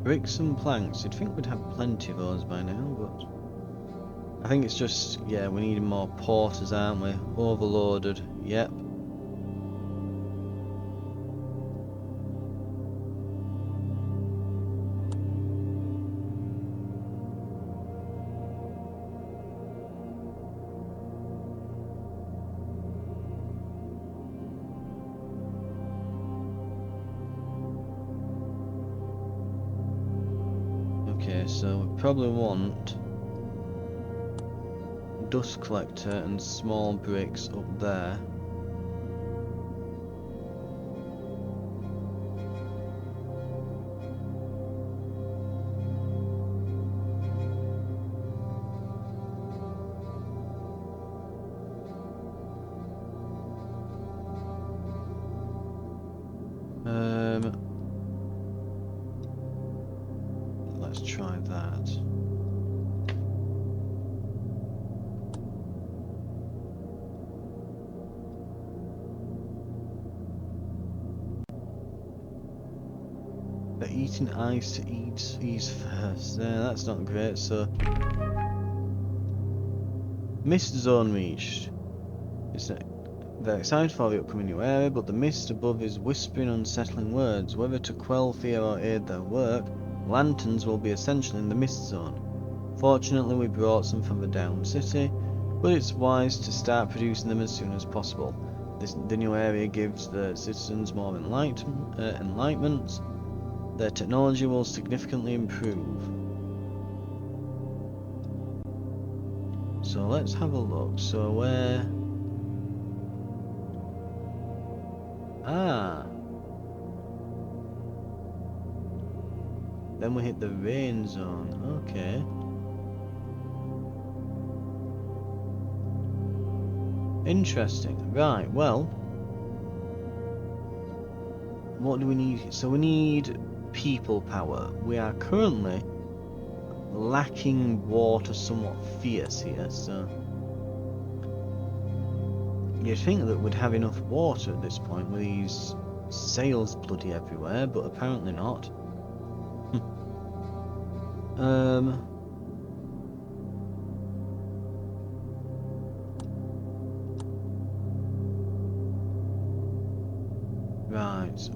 Bricks and planks. You'd think we'd have plenty of those by now, but I think it's just, yeah, we need more porters, aren't we? Overloaded. Yep. Okay, so we probably want dust collector and small bricks up there. Let's try that. They're eating ice to eat these first. That's not great, so... Mist zone reached. They're excited for the upcoming new area, but the mist above is whispering unsettling words. Whether to quell fear or aid their work, lanterns will be essential in the mist zone. Fortunately, we brought some from the down city, but it's wise to start producing them as soon as possible. The new area gives the citizens more enlightenment. Their technology will significantly improve. So let's have a look. So where... Ah! Then we hit the rain zone. Okay. Interesting. Right, well... What do we need? So we need people power. We are currently lacking water somewhat fierce here, so... You'd think that we'd have enough water at this point with these sails bloody everywhere, but apparently not. Right.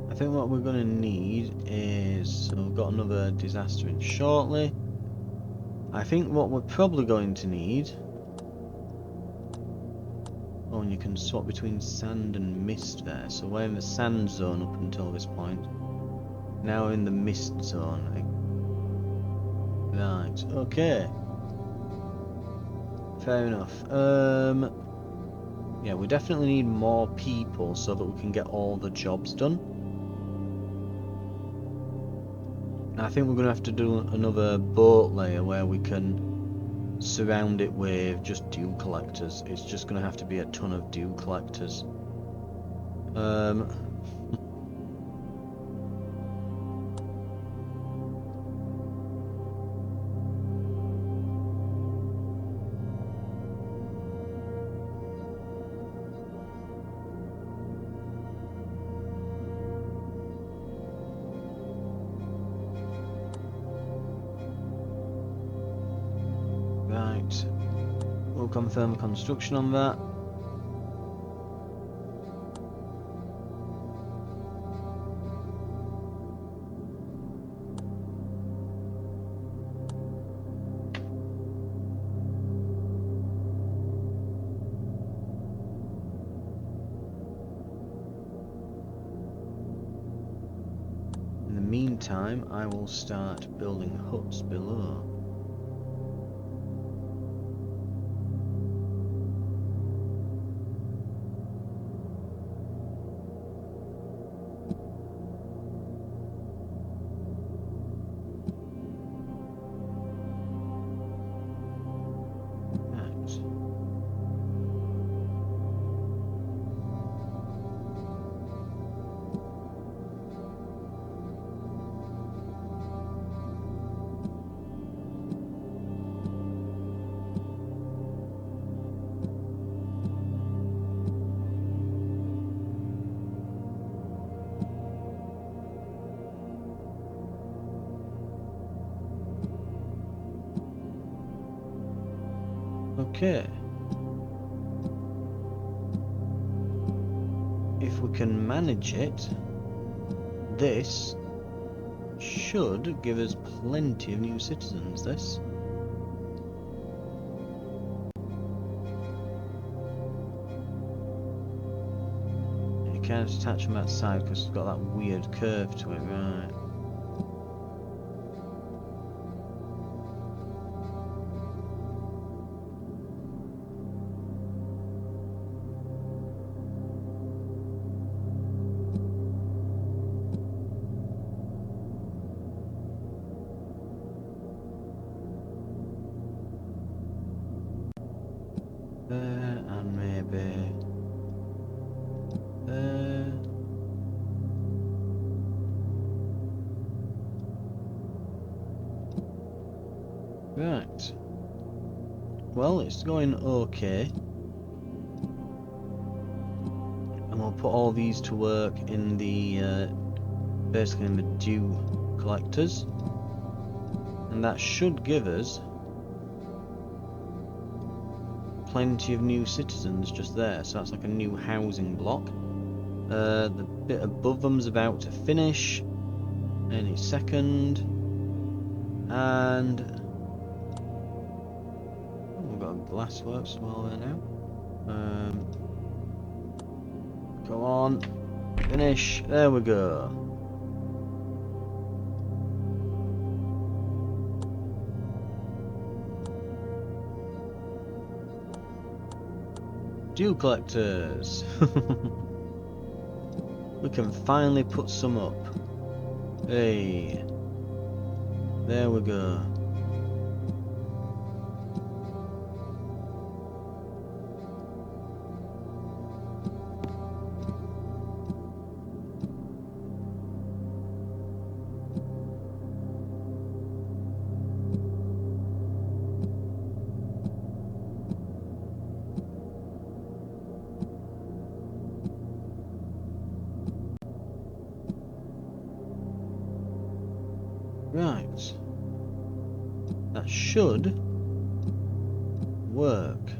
I think what we're going to need is... So we've got another disaster in shortly. I think what we're probably going to need... Oh, and you can swap between sand and mist there. So we're in the sand zone up until this point. Now we're in the mist zone. Right, okay. Fair enough. Yeah, we definitely need more people so that we can get all the jobs done. I think we're going to have to do another boat layer where we can surround it with just dew collectors. It's just going to have to be a ton of dew collectors. Um, right. We'll confirm construction on that. In the meantime, I will start building huts below. Right. Okay. If we can manage it, this should give us plenty of new citizens, this. You can't attach from that side because it's got that weird curve to it, right. And maybe right. Well, it's going okay. And we'll put all these to work in the basically in the dew collectors. And that should give us plenty of new citizens just there. So that's like a new housing block. The bit above them's about to finish any second. And we've got a glassworks as well there now. Go on, finish. There we go. Dew collectors. We can finally put some up. Hey, there we go. Right. That should work.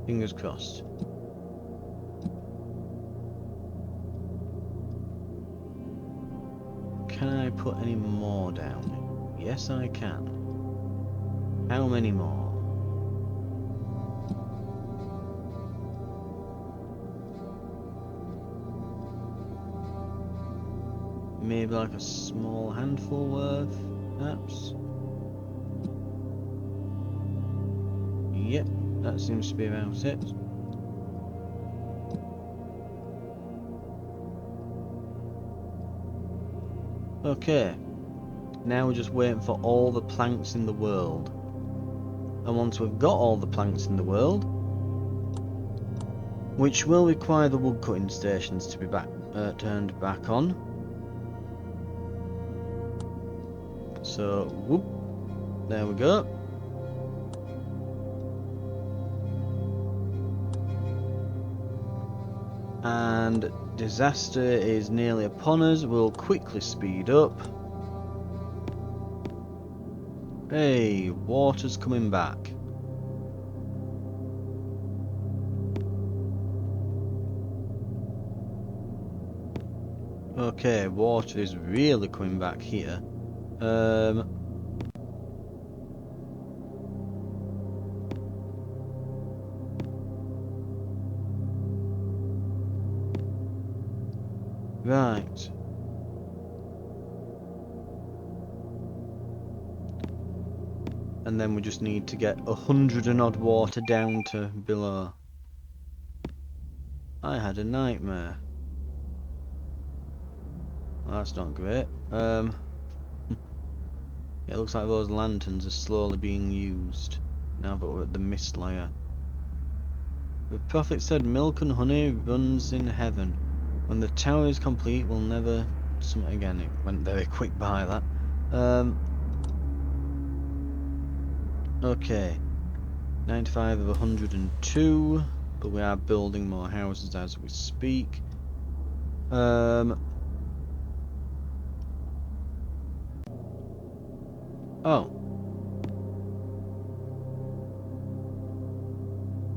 Fingers crossed. Can I put any more down? Yes, I can. How many more? Maybe like a small handful worth, perhaps? Yep, that seems to be about it. Okay, now we're just waiting for all the planks in the world. And once we've got all the planks in the world, which will require the wood cutting stations to be turned back on. So, whoop, there we go. And disaster is nearly upon us. We'll quickly speed up. Hey, water's coming back. Okay, water is really coming back here. Right. And then we just need to get 100 and odd water down to below. I had a nightmare. Well, that's not great. It looks like those lanterns are slowly being used now that we're at the mist layer. The prophet said milk and honey runs in heaven. When the tower is complete, we'll never... Something again, it went very quick by that. Okay. 95 of 102, but we are building more houses as we speak. Oh.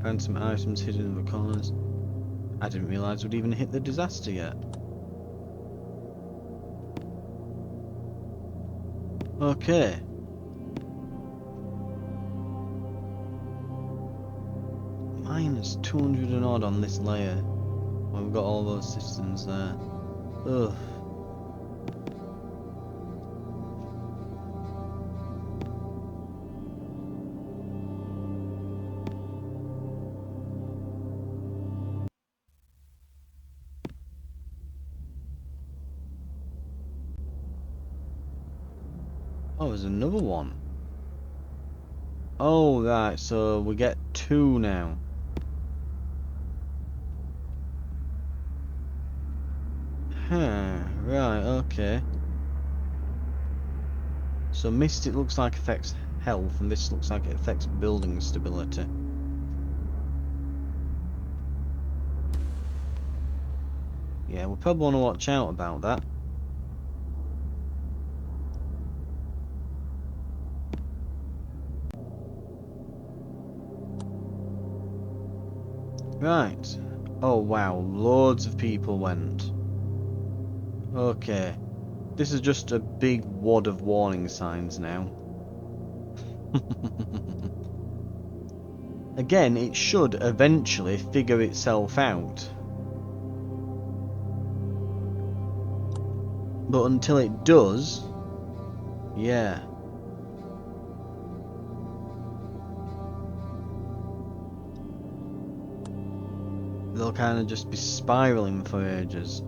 Found some items hidden in the corners. I didn't realise we'd even hit the disaster yet. Okay. Minus 200 and odd on this layer. Well, we've got all those systems there. Ugh. Oh, there's another one. Oh, right, so we get 2 now. Huh, right, okay. So mist, it looks like affects health, and this looks like it affects building stability. Yeah, we'll probably want to watch out about that. Right. Oh wow, loads of people went. Okay. This is just a big wad of warning signs now. Again, it should eventually figure itself out. But until it does, yeah. They'll kind of just be spiraling for ages.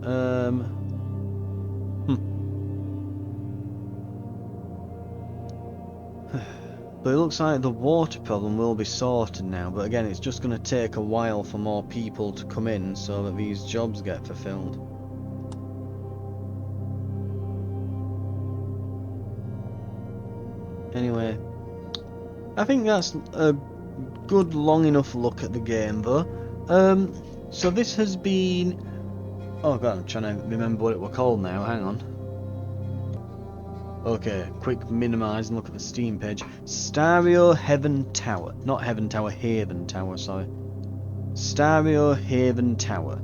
But it looks like the water problem will be sorted now, but again it's just going to take a while for more people to come in so that these jobs get fulfilled. Anyway, I think that's a good long enough look at the game though. So this has been... Oh god, I'm trying to remember what it were called now, hang on. Okay, quick minimise and look at the Steam page. Stario Heaven Tower. Not Heaven Tower, Haven Tower, sorry. Stario Haven Tower.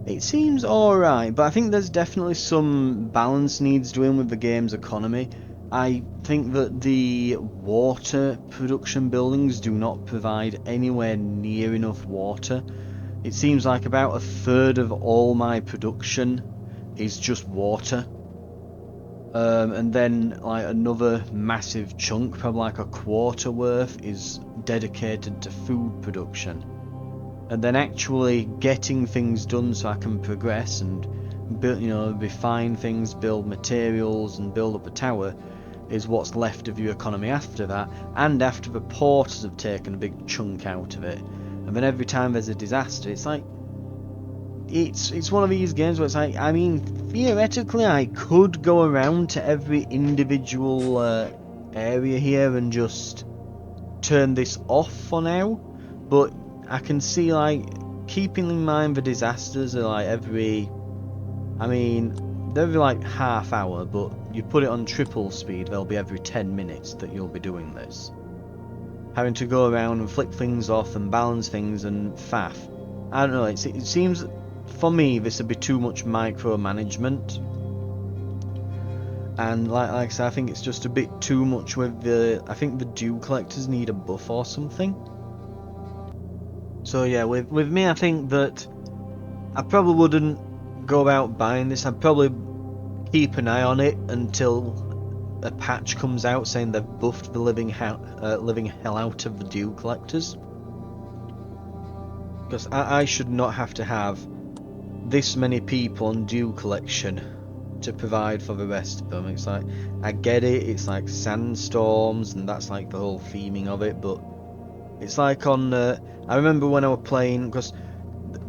It seems alright, but I think there's definitely some balance needs doing with the game's economy. I think that the water production buildings do not provide anywhere near enough water. It seems like about a third of all my production is just water. And then like another massive chunk, probably like a quarter worth, is dedicated to food production. And then actually getting things done so I can progress and build, you know, refine things, build materials and build up a tower is what's left of your economy after that, and after the porters have taken a big chunk out of it. and then every time there's a disaster, it's like it's one of these games where it's like, I mean, theoretically I could go around to every individual area here and just turn this off for now, but I can see like keeping in mind the disasters are like every, I mean, they're every like half hour, but you put it on triple speed, they'll be every 10 minutes that you'll be doing this. Having to go around and flick things off and balance things and faff. I don't know, it seems, for me, this would be too much micromanagement. And like I said, I think it's just a bit too much with the, I think the dew collectors need a buff or something. So yeah, with me, I think that I probably wouldn't go about buying this. I'd probably keep an eye on it until a patch comes out saying they've buffed the living hell out of the dew collectors. Because I should not have to have this many people on dew collection to provide for the rest of them. It's like, I get it, it's like sandstorms and that's like the whole theming of it, but it's like on I remember when I was playing, because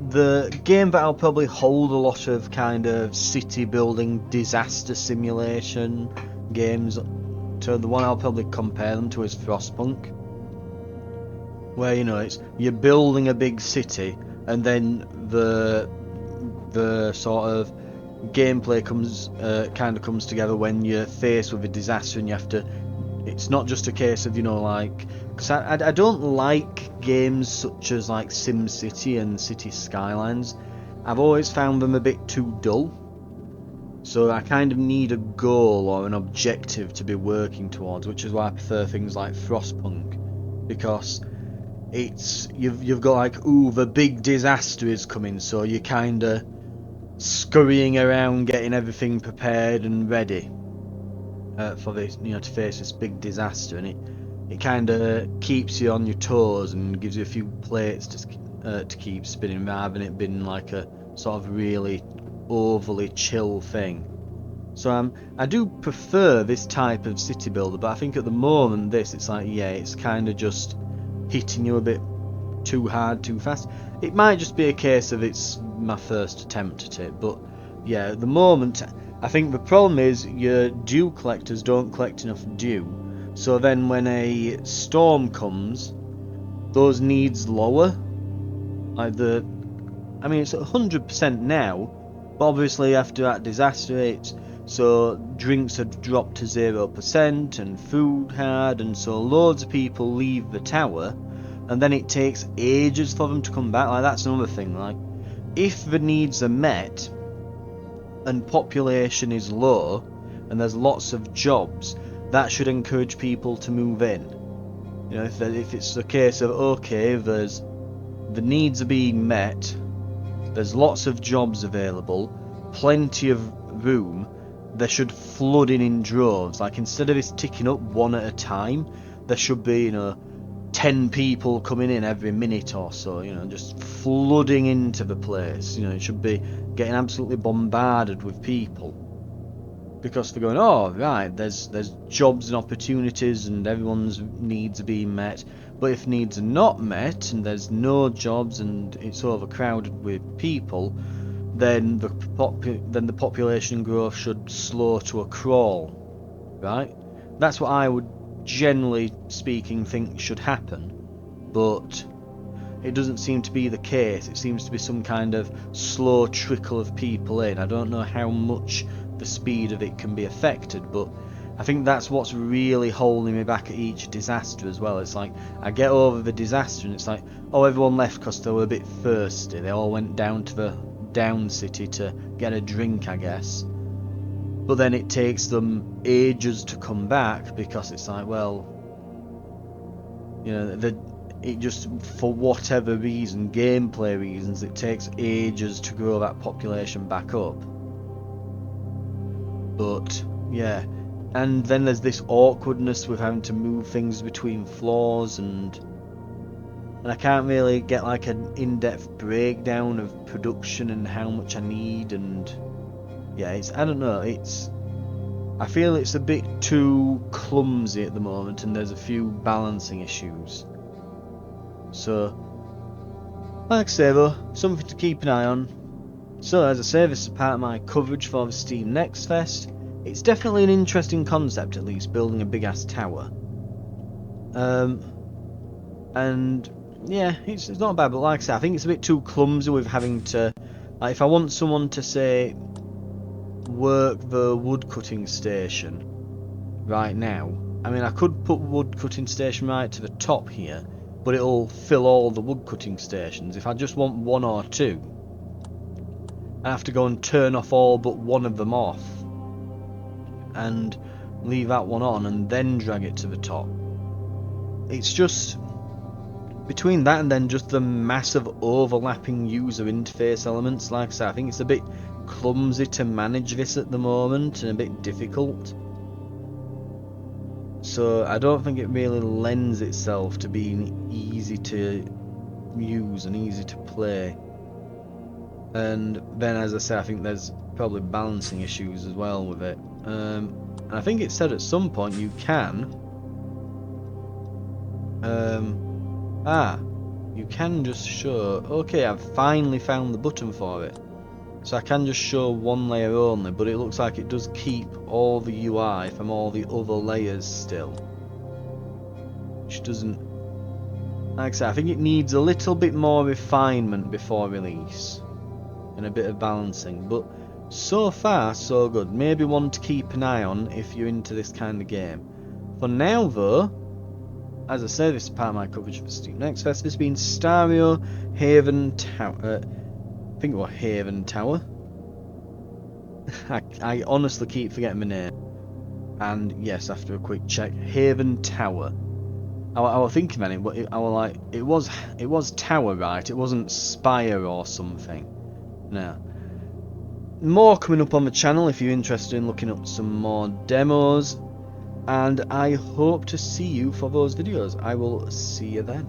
the game that I'll probably hold a lot of kind of city building disaster simulation games to, the one I'll probably compare them to is Frostpunk, where, you know, it's you're building a big city and then the sort of gameplay comes together when you're faced with a disaster and you have to, it's not just a case of, you know, like, because I don't like games such as like SimCity and City Skylines. I've always found them a bit too dull, so I kind of need a goal or an objective to be working towards, which is why I prefer things like Frostpunk, because it's you've got like, ooh, the big disaster is coming, so you're kind of scurrying around getting everything prepared and ready for this, you know, to face this big disaster, and it kind of keeps you on your toes and gives you a few plates to keep spinning, rather than it being like a sort of really overly chill thing. So I do prefer this type of city builder, but I think at the moment it's like, yeah, it's kind of just hitting you a bit too hard, too fast. It might just be a case of it's my first attempt at it, but yeah, at the moment, I think the problem is your dew collectors don't collect enough dew, so then when a storm comes, those needs lower. Like I mean, it's at 100% now, but obviously after that disaster hits, so drinks had dropped to 0% and food had, and so loads of people leave the tower, and then it takes ages for them to come back. Like, that's another thing. Like, if the needs are met and population is low and there's lots of jobs, that should encourage people to move in. You know, if it's a case of, okay, the needs are being met, there's lots of jobs available, plenty of room, they should flood in droves. Like, instead of this ticking up one at a time, there should be, you know, 10 people coming in every minute or so, you know, just flooding into the place. You know, it should be getting absolutely bombarded with people, because they're going, oh right, there's jobs and opportunities and everyone's needs are being met. But if needs are not met and there's no jobs and it's overcrowded with people, then the population growth should slow to a crawl, right? That's what I would, generally speaking, think should happen, but it doesn't seem to be the case. It seems to be some kind of slow trickle of people in. I don't know how much the speed of it can be affected, but I think that's what's really holding me back at each disaster as well. It's like, I get over the disaster and it's like, oh, everyone left because they were a bit thirsty. They all went down to the down city to get a drink, I guess. But then it takes them ages to come back, because it's like, well, you know, it just, for whatever reason, gameplay reasons, it takes ages to grow that population back up. But yeah, and then there's this awkwardness with having to move things between floors, and I can't really get like an in-depth breakdown of production and how much I need, and yeah, I don't know, I feel it's a bit too clumsy at the moment, and there's a few balancing issues. So Like I say though, something to keep an eye on. So as I say, this is part of my coverage for the Steam Next Fest. It's definitely an interesting concept, at least, building a big ass tower. And yeah, it's not bad, but like I say, I think it's a bit too clumsy with having to, like, if I want someone to say work the wood cutting station right now, I mean I could put wood cutting station right to the top here, but it'll fill all the wood cutting stations. If I just want one or two, I have to go and turn off all but one of them off and leave that one on and then drag it to the top. It's just between that and then just the massive overlapping user interface elements. Like I said, I think it's a bit clumsy to manage this at the moment and a bit difficult. So I don't think it really lends itself to being easy to use and easy to play. And then, as I say, I think there's probably balancing issues as well with it. And I think it said at some point you can you can just show, okay, I've finally found the button for it. So I can just show one layer only, but it looks like it does keep all the UI from all the other layers still. Which doesn't, like I said, I think it needs a little bit more refinement before release. And a bit of balancing, but so far so good. Maybe one to keep an eye on if you're into this kind of game. For now though, as I say, this is part of my coverage for Steam Next Fest. This has been Stario Haven Tower. I think it was Haven Tower. I honestly keep forgetting my name. And yes, after a quick check, Haven Tower. I was thinking about it, but I was like, it was Tower, right? It wasn't Spire or something. No. More coming up on the channel if you're interested in looking up some more demos. And I hope to see you for those videos. I will see you then.